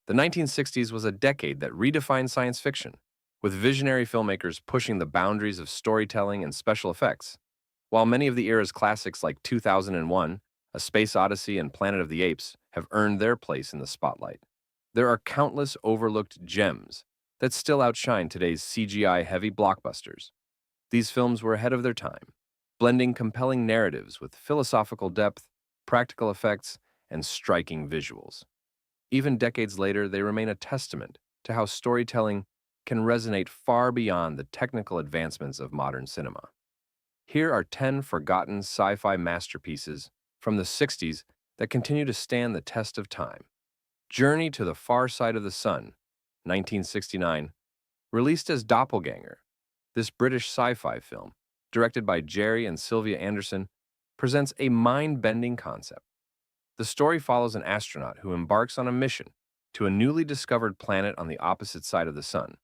The 1960s was a decade that redefined science fiction, with visionary filmmakers pushing the boundaries of storytelling and special effects. While many of the era's classics like 2001, A Space Odyssey, and Planet of the Apes have earned their place in the spotlight, there are countless overlooked gems that still outshine today's CGI-heavy blockbusters. These films were ahead of their time, blending compelling narratives with philosophical depth, practical effects, and striking visuals. Even decades later, they remain a testament to how storytelling can resonate far beyond the technical advancements of modern cinema. Here are 10 forgotten sci-fi masterpieces from the 60s that continue to stand the test of time. Journey to the Far Side of the Sun, 1969, released as Doppelganger. This British sci-fi film, directed by Jerry and Sylvia Anderson, presents a mind-bending concept. The story follows an astronaut who embarks on a mission to a newly discovered planet on the opposite side of the sun,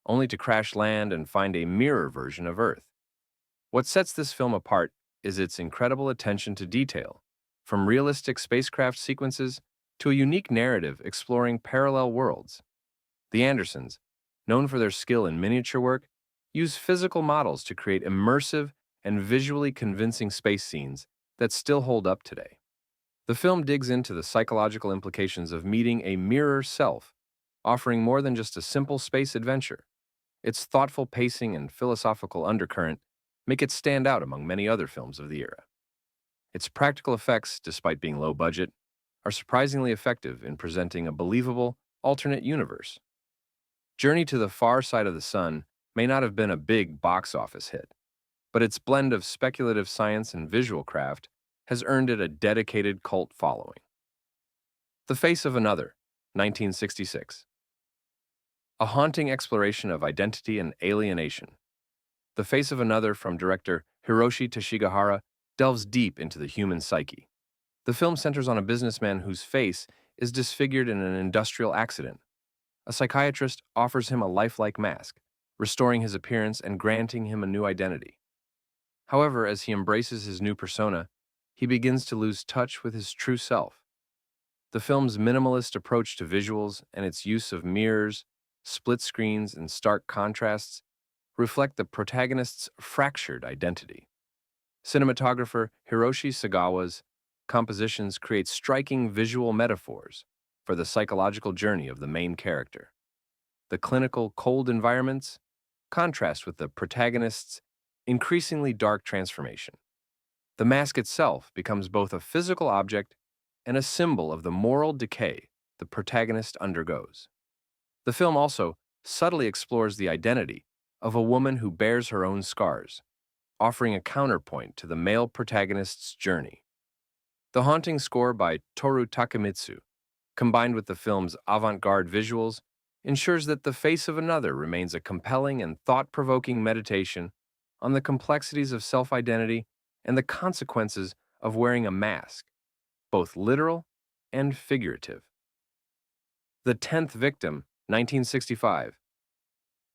only to crash land and find a mirror version of Earth. What sets this film apart is its incredible attention to detail, from realistic spacecraft sequences to a unique narrative exploring parallel worlds. The Andersons, known for their skill in miniature work, use physical models to create immersive and visually convincing space scenes that still hold up today. The film digs into the psychological implications of meeting a mirror self, offering more than just a simple space adventure. Its thoughtful pacing and philosophical undercurrent make it stand out among many other films of the era. Its practical effects, despite being low budget, are surprisingly effective in presenting a believable, alternate universe. Journey to the Far Side of the Sun may not have been a big box office hit, but its blend of speculative science and visual craft has earned it a dedicated cult following. The Face of Another, 1966. A haunting exploration of identity and alienation. The Face of Another from director Hiroshi Teshigahara delves deep into the human psyche. The film centers on a businessman whose face is disfigured in an industrial accident. A psychiatrist offers him a lifelike mask, restoring his appearance and granting him a new identity. However, as he embraces his new persona, he begins to lose touch with his true self. The film's minimalist approach to visuals and its use of mirrors, split screens, and stark contrasts reflect the protagonist's fractured identity. Cinematographer Hiroshi Sagawa's compositions create striking visual metaphors for the psychological journey of the main character. The clinical, cold environments contrast with the protagonist's increasingly dark transformation. The mask itself becomes both a physical object and a symbol of the moral decay the protagonist undergoes. The film also subtly explores the identity of a woman who bears her own scars, offering a counterpoint to the male protagonist's journey. The haunting score by Toru Takemitsu, combined with the film's avant-garde visuals, ensures that The Face of Another remains a compelling and thought-provoking meditation on the complexities of self-identity and the consequences of wearing a mask, both literal and figurative. The Tenth Victim, 1965.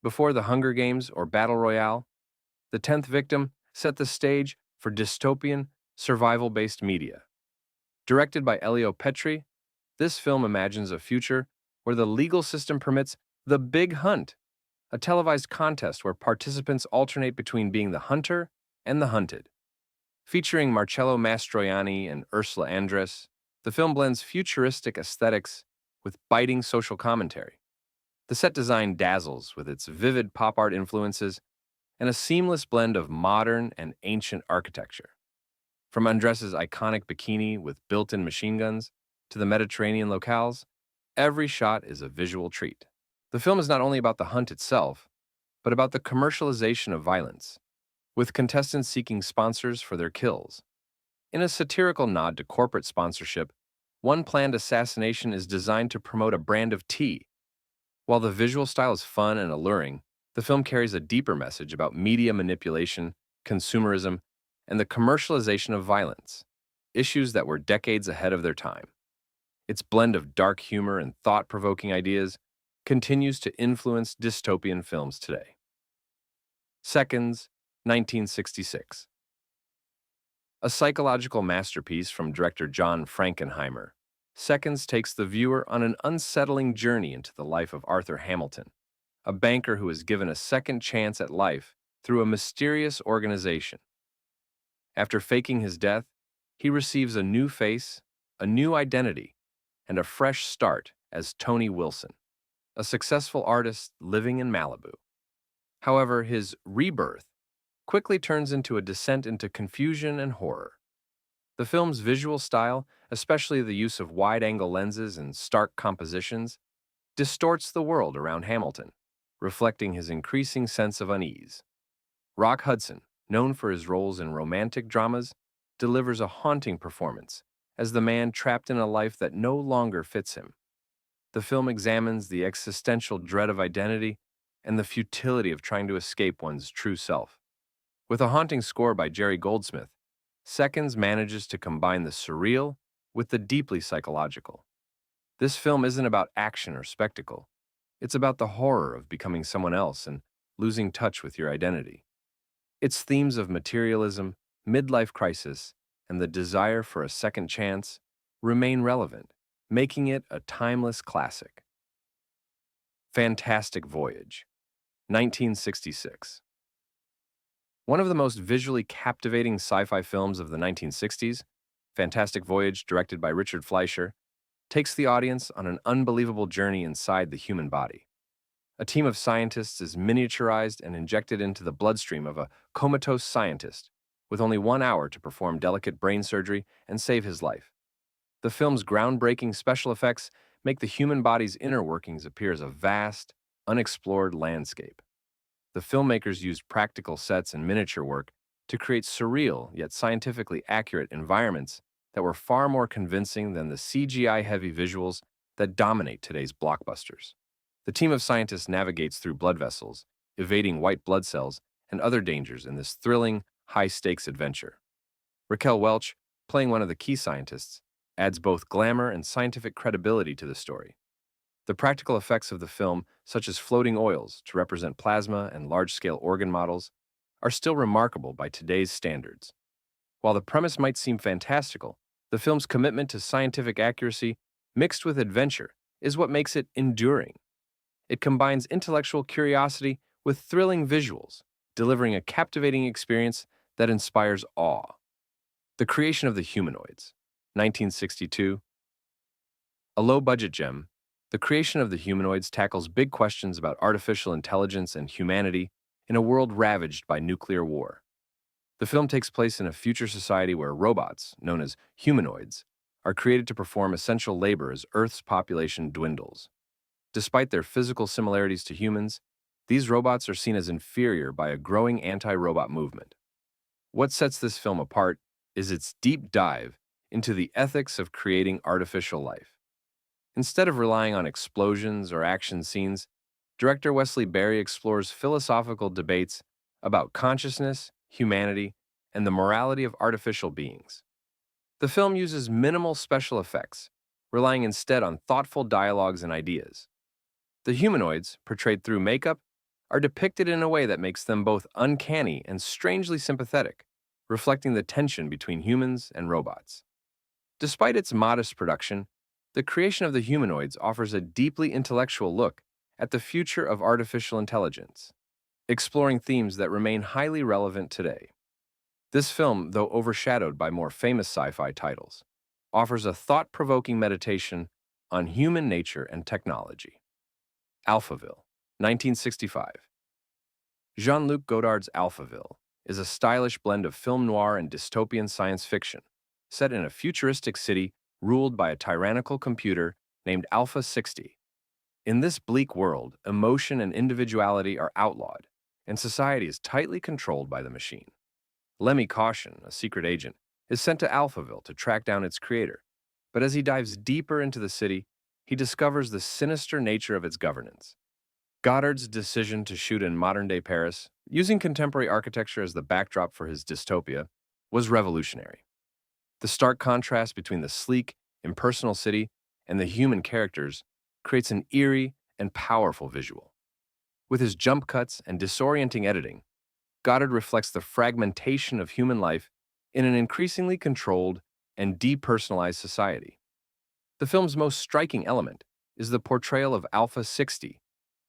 Before the Hunger Games or Battle Royale, The Tenth Victim set the stage for dystopian, survival-based media. Directed by Elio Petri, this film imagines a future where the legal system permits the Big Hunt, a televised contest where participants alternate between being the hunter and the hunted. Featuring Marcello Mastroianni and Ursula Andress, the film blends futuristic aesthetics with biting social commentary. The set design dazzles with its vivid pop art influences and a seamless blend of modern and ancient architecture. From Andress's iconic bikini with built-in machine guns to the Mediterranean locales, every shot is a visual treat. The film is not only about the hunt itself, but about the commercialization of violence, with contestants seeking sponsors for their kills. In a satirical nod to corporate sponsorship, one planned assassination is designed to promote a brand of tea. While the visual style is fun and alluring, the film carries a deeper message about media manipulation, consumerism, and the commercialization of violence, issues that were decades ahead of their time. Its blend of dark humor and thought-provoking ideas continues to influence dystopian films today. Seconds, 1966. A psychological masterpiece from director John Frankenheimer, Seconds takes the viewer on an unsettling journey into the life of Arthur Hamilton, a banker who is given a second chance at life through a mysterious organization. After faking his death, he receives a new face, a new identity, and a fresh start as Tony Wilson, a successful artist living in Malibu. However, his rebirth quickly turns into a descent into confusion and horror. The film's visual style, especially the use of wide-angle lenses and stark compositions, distorts the world around Hamilton, reflecting his increasing sense of unease. Rock Hudson, known for his roles in romantic dramas, delivers a haunting performance as the man trapped in a life that no longer fits him. The film examines the existential dread of identity and the futility of trying to escape one's true self. With a haunting score by Jerry Goldsmith, Seconds manages to combine the surreal with the deeply psychological. This film isn't about action or spectacle. It's about the horror of becoming someone else and losing touch with your identity. Its themes of materialism, midlife crisis, and the desire for a second chance remain relevant, making it a timeless classic. Fantastic Voyage, 1966. One of the most visually captivating sci-fi films of the 1960s, Fantastic Voyage, directed by Richard Fleischer, takes the audience on an unbelievable journey inside the human body. A team of scientists is miniaturized and injected into the bloodstream of a comatose scientist with only 1 hour to perform delicate brain surgery and save his life. The film's groundbreaking special effects make the human body's inner workings appear as a vast, unexplored landscape. The filmmakers used practical sets and miniature work to create surreal yet scientifically accurate environments that were far more convincing than the CGI-heavy visuals that dominate today's blockbusters. The team of scientists navigates through blood vessels, evading white blood cells and other dangers in this thrilling, high-stakes adventure. Raquel Welch, playing one of the key scientists, adds both glamour and scientific credibility to the story. The practical effects of the film, such as floating oils to represent plasma and large-scale organ models, are still remarkable by today's standards. While the premise might seem fantastical, the film's commitment to scientific accuracy mixed with adventure is what makes it enduring. It combines intellectual curiosity with thrilling visuals, delivering a captivating experience that inspires awe. The creation of the Humanoids, 1962. A low-budget gem, The Creation of the Humanoids tackles big questions about artificial intelligence and humanity in a world ravaged by nuclear war. The film takes place in a future society where robots, known as humanoids, are created to perform essential labor as Earth's population dwindles. Despite their physical similarities to humans, these robots are seen as inferior by a growing anti-robot movement. What sets this film apart is its deep dive into the ethics of creating artificial life. Instead of relying on explosions or action scenes, director Wesley Berry explores philosophical debates about consciousness, humanity, and the morality of artificial beings. The film uses minimal special effects, relying instead on thoughtful dialogues and ideas. The humanoids, portrayed through makeup, are depicted in a way that makes them both uncanny and strangely sympathetic, reflecting the tension between humans and robots. Despite its modest production, The Creation of the Humanoids offers a deeply intellectual look at the future of artificial intelligence, exploring themes that remain highly relevant today. This film, though overshadowed by more famous sci-fi titles, offers a thought-provoking meditation on human nature and technology. Alphaville, 1965. Jean-Luc Godard's Alphaville is a stylish blend of film noir and dystopian science fiction, set in a futuristic city ruled by a tyrannical computer named Alpha 60. In this bleak world, emotion and individuality are outlawed, and society is tightly controlled by the machine. Lemmy Caution, a secret agent, is sent to Alphaville to track down its creator, but as he dives deeper into the city, he discovers the sinister nature of its governance. Godard's decision to shoot in modern-day Paris, using contemporary architecture as the backdrop for his dystopia, was revolutionary. The stark contrast between the sleek, impersonal city and the human characters creates an eerie and powerful visual. With his jump cuts and disorienting editing, Goddard reflects the fragmentation of human life in an increasingly controlled and depersonalized society. The film's most striking element is the portrayal of Alpha 60,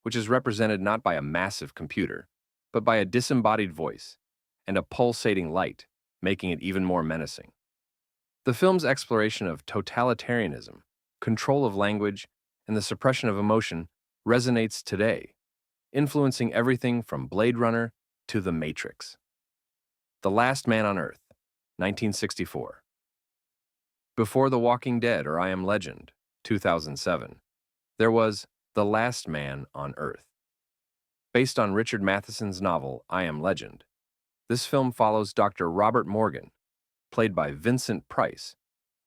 which is represented not by a massive computer, but by a disembodied voice and a pulsating light, making it even more menacing. The film's exploration of totalitarianism, control of language, and the suppression of emotion resonates today, influencing everything from Blade Runner to The Matrix. The Last Man on Earth, 1964. Before The Walking Dead or I Am Legend, 2007, there was The Last Man on Earth. Based on Richard Matheson's novel I Am Legend, this film follows Dr. Robert Morgan, played by Vincent Price,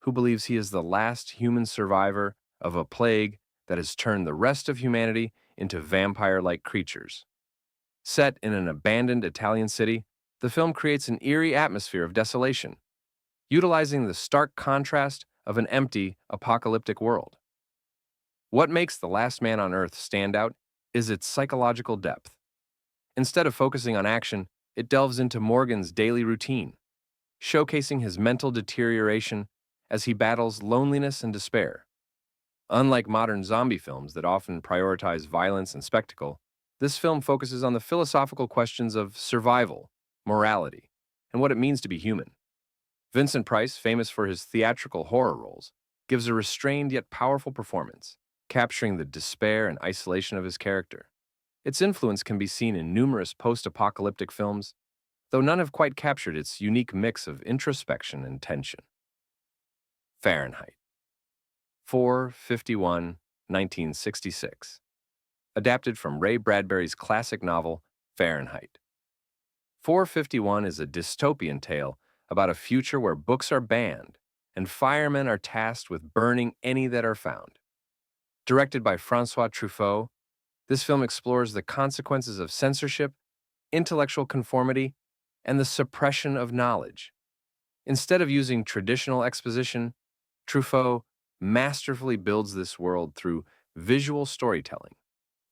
who believes he is the last human survivor of a plague that has turned the rest of humanity into vampire-like creatures. Set in an abandoned Italian city, the film creates an eerie atmosphere of desolation, utilizing the stark contrast of an empty, apocalyptic world. What makes The Last Man on Earth stand out is its psychological depth. Instead of focusing on action, it delves into Morgan's daily routine, showcasing his mental deterioration as he battles loneliness and despair. Unlike modern zombie films that often prioritize violence and spectacle, this film focuses on the philosophical questions of survival, morality, and what it means to be human. Vincent Price, famous for his theatrical horror roles, gives a restrained yet powerful performance, capturing the despair and isolation of his character. Its influence can be seen in numerous post-apocalyptic films, though none have quite captured its unique mix of introspection and tension. Fahrenheit. 4/51, 1966. Adapted from Ray Bradbury's classic novel, Fahrenheit. 451 is a dystopian tale about a future where books are banned and firemen are tasked with burning any that are found. Directed by Francois Truffaut, this film explores the consequences of censorship, intellectual conformity, and the suppression of knowledge. Instead of using traditional exposition, Truffaut masterfully builds this world through visual storytelling,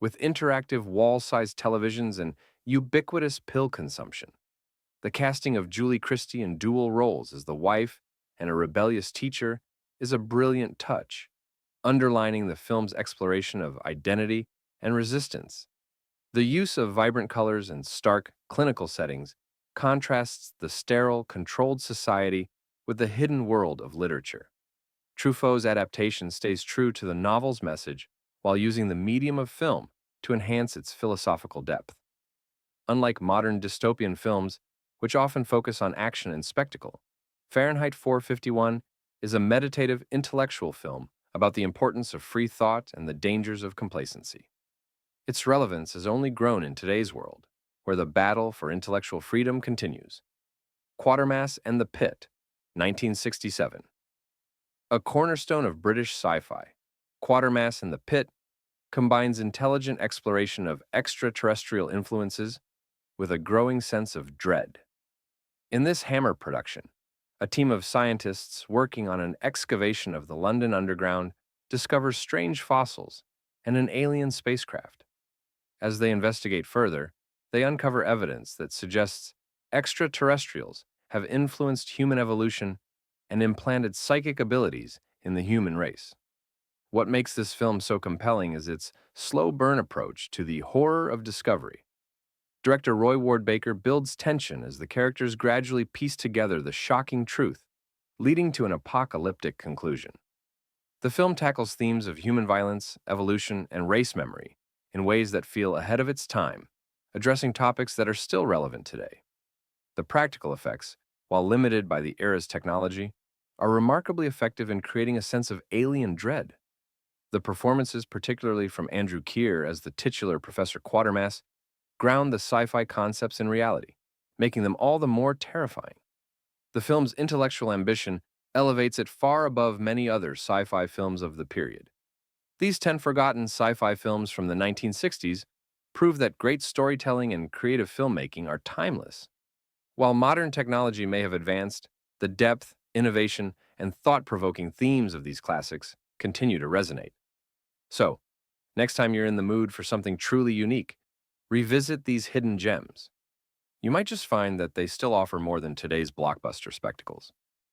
with interactive wall-sized televisions and ubiquitous pill consumption. The casting of Julie Christie in dual roles as the wife and a rebellious teacher is a brilliant touch, underlining the film's exploration of identity and resistance. The use of vibrant colors and stark, clinical settings contrasts the sterile, controlled society with the hidden world of literature. Truffaut's adaptation stays true to the novel's message while using the medium of film to enhance its philosophical depth. Unlike modern dystopian films, which often focus on action and spectacle, Fahrenheit 451 is a meditative, intellectual film about the importance of free thought and the dangers of complacency. Its relevance has only grown in today's world, where the battle for intellectual freedom continues. Quartermass and the Pit, 1967. A cornerstone of British sci-fi, Quartermass and the Pit combines intelligent exploration of extraterrestrial influences with a growing sense of dread. In this Hammer production, a team of scientists working on an excavation of the London Underground discovers strange fossils and an alien spacecraft. As they investigate further, they uncover evidence that suggests extraterrestrials have influenced human evolution and implanted psychic abilities in the human race. What makes this film so compelling is its slow burn approach to the horror of discovery. Director Roy Ward Baker builds tension as the characters gradually piece together the shocking truth, leading to an apocalyptic conclusion. The film tackles themes of human violence, evolution, and race memory in ways that feel ahead of its time, addressing topics that are still relevant today. The practical effects, while limited by the era's technology, are remarkably effective in creating a sense of alien dread. The performances, particularly from Andrew Keir as the titular Professor Quartermass, ground the sci-fi concepts in reality, making them all the more terrifying. The film's intellectual ambition elevates it far above many other sci-fi films of the period. These 10 forgotten sci-fi films from the 1960s prove that great storytelling and creative filmmaking are timeless. While modern technology may have advanced, the depth, innovation, and thought-provoking themes of these classics continue to resonate. So, next time you're in the mood for something truly unique, revisit these hidden gems. You might just find that they still offer more than today's blockbuster spectacles.